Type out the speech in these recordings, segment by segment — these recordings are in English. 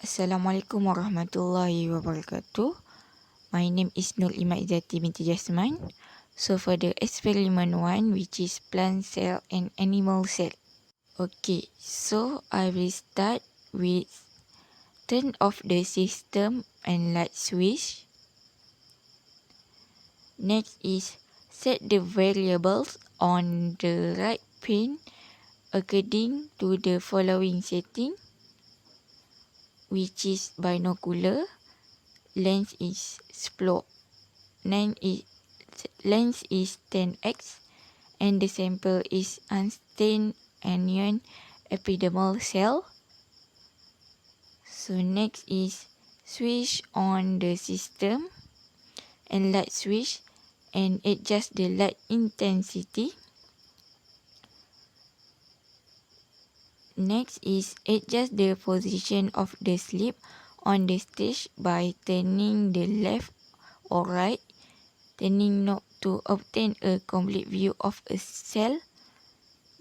Assalamualaikum warahmatullahi wabarakatuh. My name is Iman Izzati Binti Jasman. So for the experiment 1, which is plant cell and animal cell. Okay, so I will start with turn off the system and light switch. Next is set the variables on the right pin according to the following setting, which is binocular, lens is slope, lens is 10x, and the sample is unstained anion epidermal cell. So next is switch on the system and light switch and adjust the light intensity. Next is adjust the position of the slit on the stage by turning the left or right, turning knob to obtain a complete view of a cell.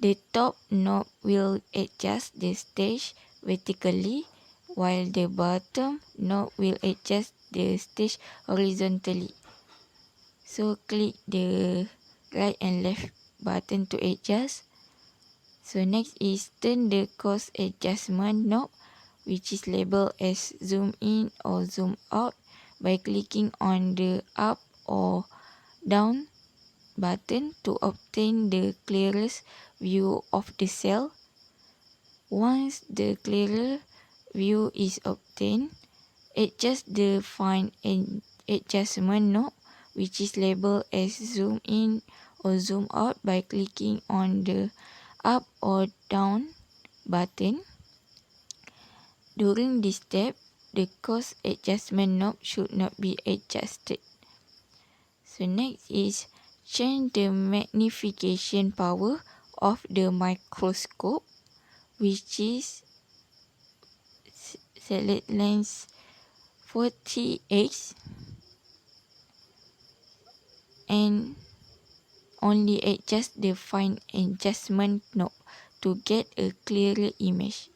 The top knob will adjust the stage vertically, while the bottom knob will adjust the stage horizontally. So click the right and left button to adjust. So next is turn the coarse adjustment knob, which is labeled as zoom in or zoom out, by clicking on the up or down button to obtain the clearest view of the cell. Once the clearer view is obtained, adjust the fine adjustment knob, which is labeled as zoom in or zoom out, by clicking on the up or down button. During this step, the coarse adjustment knob should not be adjusted. So next is change the magnification power of the microscope, which is select lens 40x and only adjust the fine adjustment knob to get a clearer image.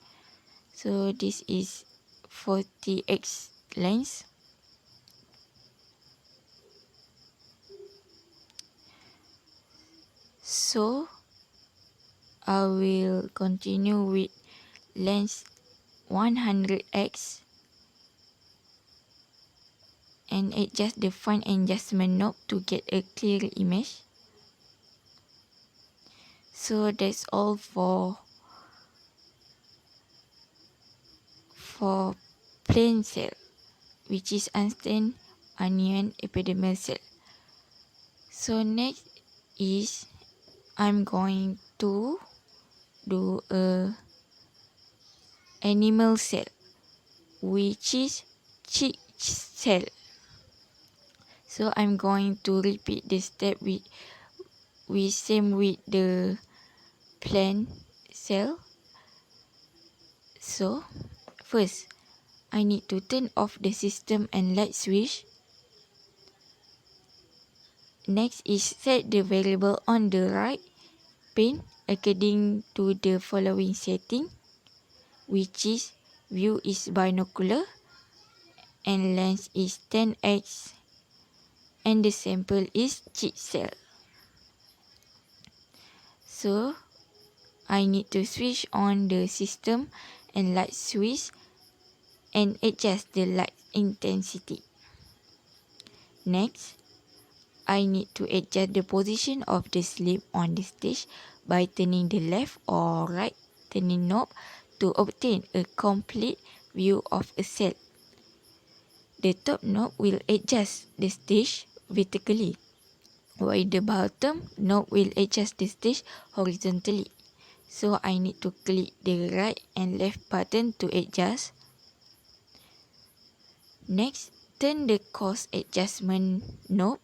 So this is 40x lens. So I will continue with lens 100x and adjust the fine adjustment knob to get a clear image. So that's all for plain cell, which is unstained anion epidermal cell. So next is I'm going to do a animal cell, which is chick cell. So I'm going to repeat the step with same with the plant cell. So first, I need to turn off the system and light switch. Next is set the variable on the right pin according to the following setting, which is view is binocular and lens is 10x and the sample is chick cell. So I need to switch on the system and light switch and adjust the light intensity. Next, I need to adjust the position of the slit on the stage by turning the left or right turning knob to obtain a complete view of a cell. The top knob will adjust the stage vertically, while the bottom knob will adjust the stage horizontally. So I need to click the right and left button to adjust. Next, turn the coarse adjustment knob,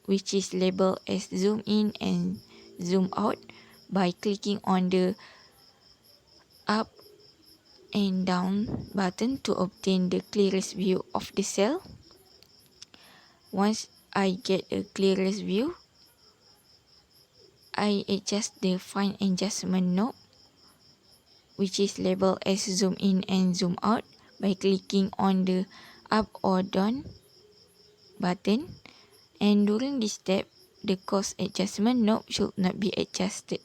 which is labeled as zoom in and zoom out, by clicking on the up and down button to obtain the clearest view of the cell. Once I get a clearest view, I adjust the fine adjustment knob, which is labeled as zoom in and zoom out, by clicking on the up or down button. And during this step, the course adjustment knob should not be adjusted.